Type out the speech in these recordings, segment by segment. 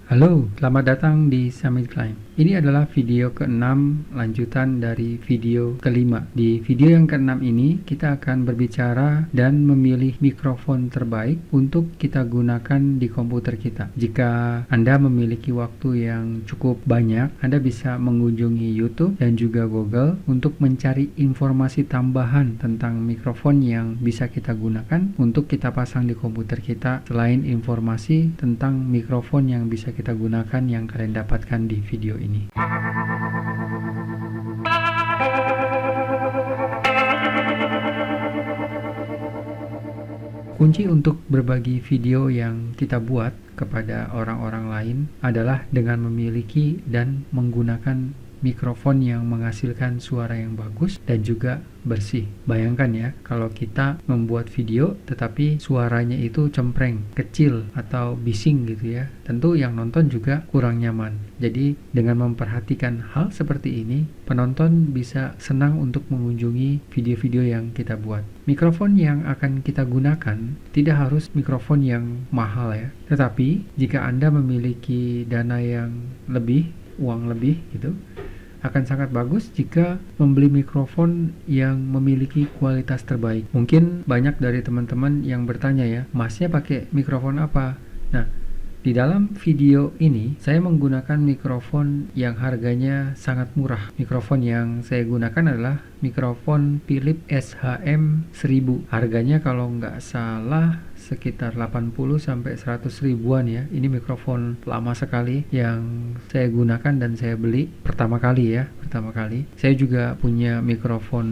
Halo, selamat datang di Summit Climb. Ini adalah video ke-6 lanjutan dari video ke-5. Di video yang ke-6 ini kita akan berbicara dan memilih mikrofon terbaik untuk kita gunakan di komputer kita. Jika Anda memiliki waktu yang cukup banyak, Anda bisa mengunjungi YouTube dan juga Google untuk mencari informasi tambahan tentang mikrofon yang bisa kita gunakan untuk kita pasang di komputer kita, selain informasi tentang mikrofon yang bisa kita gunakan yang kalian dapatkan di video ini. Kunci untuk berbagi video yang kita buat kepada orang-orang lain adalah dengan memiliki dan menggunakan mikrofon yang menghasilkan suara yang bagus dan juga bersih. Bayangkan ya, kalau kita membuat video tetapi suaranya itu cempreng, kecil atau bising gitu ya. Tentu yang nonton juga kurang nyaman. Jadi dengan memperhatikan hal seperti ini, penonton bisa senang untuk mengunjungi video-video yang kita buat. Mikrofon yang akan kita gunakan tidak harus mikrofon yang mahal ya. Tetapi jika Anda memiliki dana yang lebih, uang lebih gitu, akan sangat bagus jika membeli mikrofon yang memiliki kualitas terbaik. Mungkin banyak dari teman-teman yang bertanya ya, Masnya pakai mikrofon apa? Nah, di dalam video ini saya menggunakan mikrofon yang harganya sangat murah. Mikrofon yang saya gunakan adalah mikrofon Philips SHM 1000. Harganya kalau nggak salah sekitar 80 sampai 100 ribuan ya. Ini mikrofon lama sekali yang saya gunakan dan saya beli pertama kali. Saya juga punya mikrofon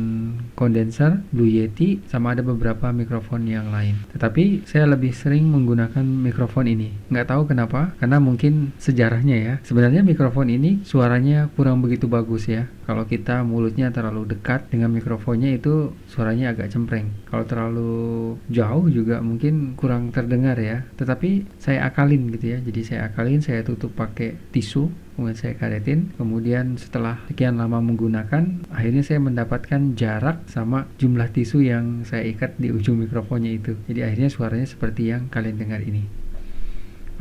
kondenser Blue Yeti, sama ada beberapa mikrofon yang lain. Tetapi saya lebih sering menggunakan mikrofon ini. Nggak tahu kenapa, karena mungkin sejarahnya ya. Sebenarnya mikrofon ini suaranya kurang begitu bagus ya. Kalau kita mulutnya terlalu dekat dengan mikrofonnya itu suaranya agak cempreng. Kalau terlalu jauh juga mungkin kurang terdengar ya. Tetapi saya akalin gitu ya. Jadi saya akalin, saya tutup pakai tisu, kemudian saya karetin. Kemudian setelah sekian lama menggunakan, akhirnya saya mendapatkan jarak sama jumlah tisu yang saya ikat di ujung mikrofonnya itu. Jadi akhirnya suaranya seperti yang kalian dengar ini.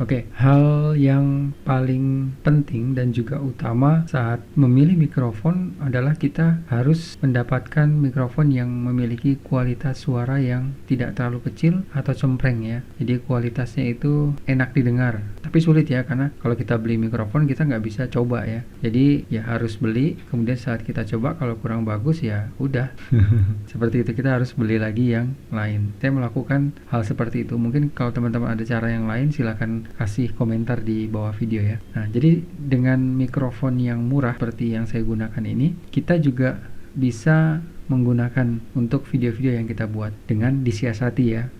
Oke, hal yang paling penting dan juga utama saat memilih mikrofon adalah kita harus mendapatkan mikrofon yang memiliki kualitas suara yang tidak terlalu kecil atau cempreng ya. Jadi kualitasnya itu enak didengar. Tapi sulit ya, karena kalau kita beli mikrofon kita nggak bisa coba ya. Jadi ya harus beli, kemudian saat kita coba kalau kurang bagus ya udah. Seperti itu, kita harus beli lagi yang lain. Saya melakukan hal seperti itu. Mungkin kalau teman-teman ada cara yang lain, silakan kasih komentar di bawah video ya. Nah, jadi dengan mikrofon yang murah seperti yang saya gunakan ini, kita juga bisa menggunakan untuk video-video yang kita buat dengan disiasati ya,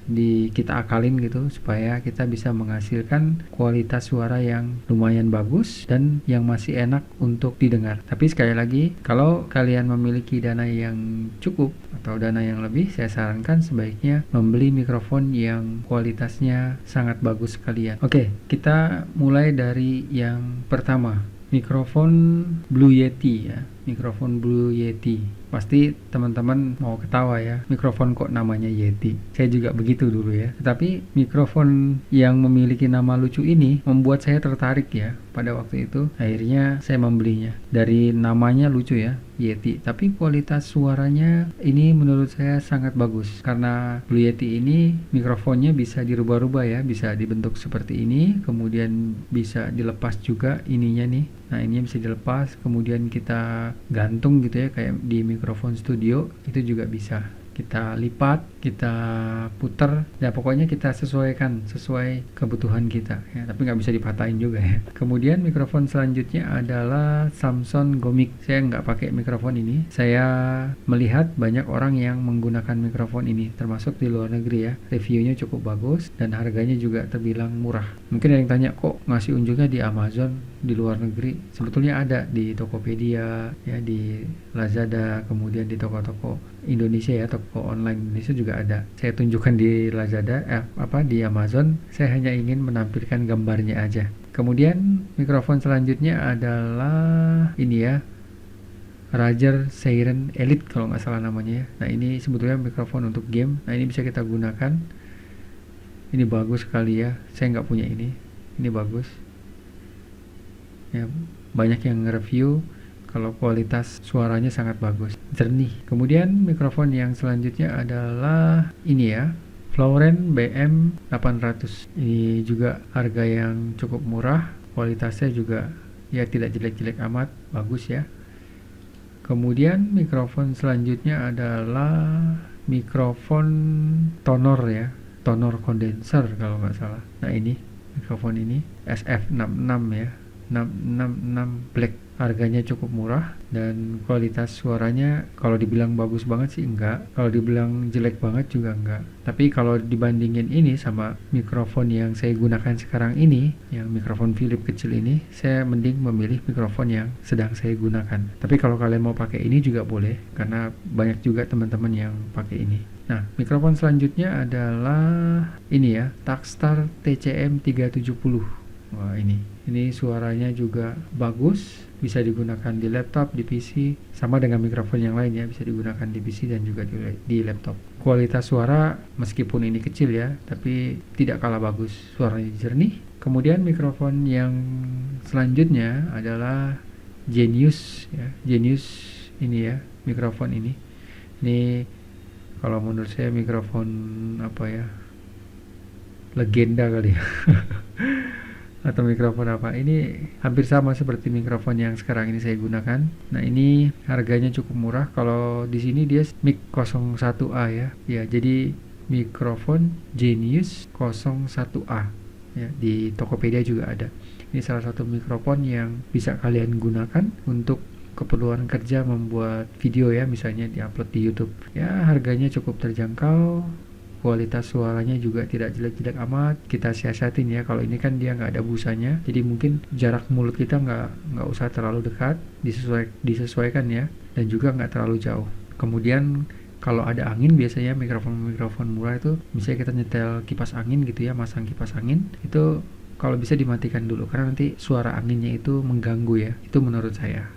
kita akalin gitu supaya kita bisa menghasilkan kualitas suara yang lumayan bagus dan yang masih enak untuk didengar. Tapi sekali lagi, kalau kalian memiliki dana yang cukup atau dana yang lebih, saya sarankan sebaiknya membeli mikrofon yang kualitasnya sangat bagus sekalian. Oke, kita mulai dari yang pertama, mikrofon Blue Yeti ya. Mikrofon Blue Yeti. Pasti teman-teman mau ketawa ya, mikrofon kok namanya Yeti. Saya juga begitu dulu ya. Tetapi mikrofon yang memiliki nama lucu ini membuat saya tertarik ya pada waktu itu. Akhirnya saya membelinya. Dari namanya lucu ya, Yeti. Tapi kualitas suaranya ini menurut saya sangat bagus. Karena Blue Yeti ini mikrofonnya bisa dirubah-rubah ya, bisa dibentuk seperti ini, kemudian bisa dilepas juga ininya nih. Nah, ini bisa dilepas, kemudian kita gantung gitu ya, kayak di mikrofon studio itu juga bisa. Kita lipat, kita puter, ya pokoknya kita sesuaikan sesuai kebutuhan kita ya, tapi nggak bisa dipatahin juga ya. Kemudian mikrofon selanjutnya adalah Samson Gomic. Saya nggak pakai mikrofon ini. Saya melihat banyak orang yang menggunakan mikrofon ini, termasuk di luar negeri ya. Reviewnya cukup bagus dan harganya juga terbilang murah. Mungkin ada yang tanya, kok ngasih unjuknya di Amazon di luar negeri? Sebetulnya ada di Tokopedia ya, di Lazada, kemudian di toko-toko Indonesia ya, toko online Indonesia juga ada. Saya tunjukkan di Lazada, di Amazon. Saya hanya ingin menampilkan gambarnya aja. Kemudian mikrofon selanjutnya adalah ini ya, Razer Seiren Elite kalau nggak salah namanya ya. Nah, ini sebetulnya mikrofon untuk game. Nah, ini bisa kita gunakan. Ini bagus sekali ya. Saya nggak punya ini. Ini bagus. ya. Banyak yang review kalau kualitas suaranya sangat bagus, jernih. Kemudian mikrofon yang selanjutnya adalah ini ya, Flowren BM800. Ini juga harga yang cukup murah, kualitasnya juga ya tidak jelek-jelek amat, bagus ya. Kemudian mikrofon selanjutnya adalah mikrofon tonor ya, tonor kondenser kalau nggak salah. Nah ini mikrofon ini SF66 ya, 666 black. Harganya cukup murah dan kualitas suaranya kalau dibilang bagus banget sih enggak, kalau dibilang jelek banget juga enggak. Tapi kalau dibandingin ini sama mikrofon yang saya gunakan sekarang ini, yang mikrofon Philips kecil ini, saya mending memilih mikrofon yang sedang saya gunakan. Tapi kalau kalian mau pakai ini juga boleh, karena banyak juga teman-teman yang pakai ini. Nah, mikrofon selanjutnya adalah ini ya, Takstar TCM 370. Wah, ini suaranya juga bagus, bisa digunakan di laptop, di PC, sama dengan mikrofon yang lain ya, bisa digunakan di PC dan juga di laptop. Kualitas suara meskipun ini kecil ya, tapi tidak kalah bagus, suaranya jernih. Kemudian mikrofon yang selanjutnya adalah Genius ya, Genius ini ya, mikrofon ini. Ini kalau menurut saya mikrofon apa ya, legenda kali ya. Atau mikrofon apa, ini hampir sama seperti mikrofon yang sekarang ini saya gunakan. Nah ini harganya cukup murah, kalau di sini dia mic 01A ya. Ya jadi mikrofon Genius 01A ya, di Tokopedia juga ada. Ini salah satu mikrofon yang bisa kalian gunakan untuk keperluan kerja, membuat video ya, misalnya diupload di YouTube ya. Harganya cukup terjangkau, kualitas suaranya juga tidak jelek-jelek amat. Kita siasatin ya, kalau ini kan dia nggak ada busanya, jadi mungkin jarak mulut kita nggak usah terlalu dekat, disesuaikan ya, dan juga nggak terlalu jauh. Kemudian kalau ada angin, biasanya mikrofon murah itu misalnya kita nyetel kipas angin gitu ya, masang kipas angin itu kalau bisa dimatikan dulu, karena nanti suara anginnya itu mengganggu ya, itu menurut saya.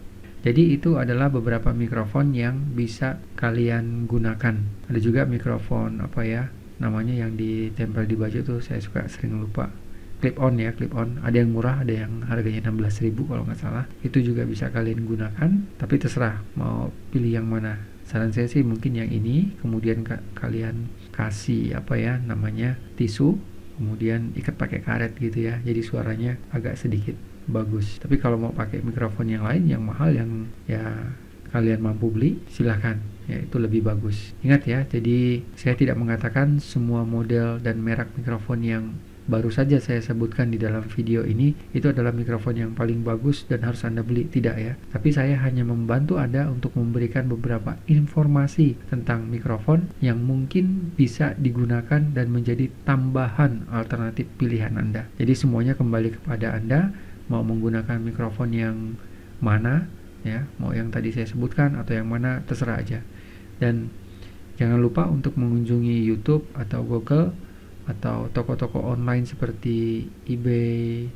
Jadi itu adalah beberapa mikrofon yang bisa kalian gunakan. Ada juga mikrofon apa ya namanya yang ditempel di baju tuh, saya sering lupa. Clip on ya, clip on. Ada yang murah, ada yang harganya 16.000 kalau nggak salah. Itu juga bisa kalian gunakan, tapi terserah mau pilih yang mana. Saran saya sih mungkin yang ini, kemudian kalian kasih apa ya namanya tisu, kemudian ikat pakai karet gitu ya. Jadi suaranya agak sedikit bagus. Tapi kalau mau pakai mikrofon yang lain yang mahal, yang ya kalian mampu beli, silahkan ya, itu lebih bagus. Ingat ya, jadi saya tidak mengatakan semua model dan merek mikrofon yang baru saja saya sebutkan di dalam video ini itu adalah mikrofon yang paling bagus dan harus Anda beli, tidak ya. Tapi saya hanya membantu Anda untuk memberikan beberapa informasi tentang mikrofon yang mungkin bisa digunakan dan menjadi tambahan alternatif pilihan Anda. Jadi semuanya kembali kepada Anda, mau menggunakan mikrofon yang mana ya, mau yang tadi saya sebutkan atau yang mana, terserah aja. Dan jangan lupa untuk mengunjungi YouTube atau Google atau toko-toko online seperti eBay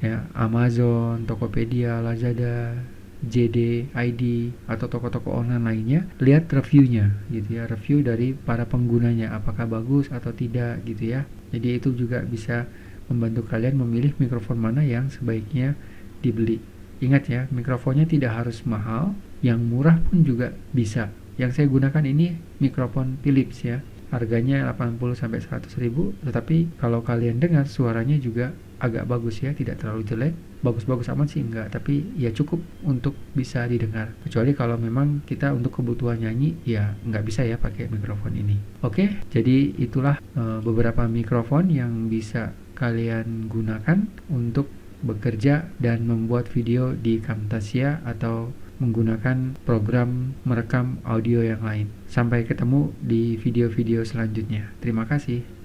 ya, Amazon, Tokopedia, Lazada, JD, ID atau toko-toko online lainnya. Lihat reviewnya gitu ya, review dari para penggunanya apakah bagus atau tidak gitu ya. Jadi itu juga bisa membantu kalian memilih mikrofon mana yang sebaiknya dibeli. Ingat ya, mikrofonnya tidak harus mahal, yang murah pun juga bisa. Yang saya gunakan ini mikrofon Philips ya, harganya 80-100 ribu, tetapi kalau kalian dengar suaranya juga agak bagus ya, tidak terlalu jelek. Bagus-bagus amat sih enggak, tapi ya cukup untuk bisa didengar. Kecuali kalau memang kita untuk kebutuhan nyanyi, ya nggak bisa ya pakai mikrofon ini. Oke, jadi itulah beberapa mikrofon yang bisa kalian gunakan untuk bekerja dan membuat video di Camtasia atau menggunakan program merekam audio yang lain. Sampai ketemu di video-video selanjutnya. Terima kasih.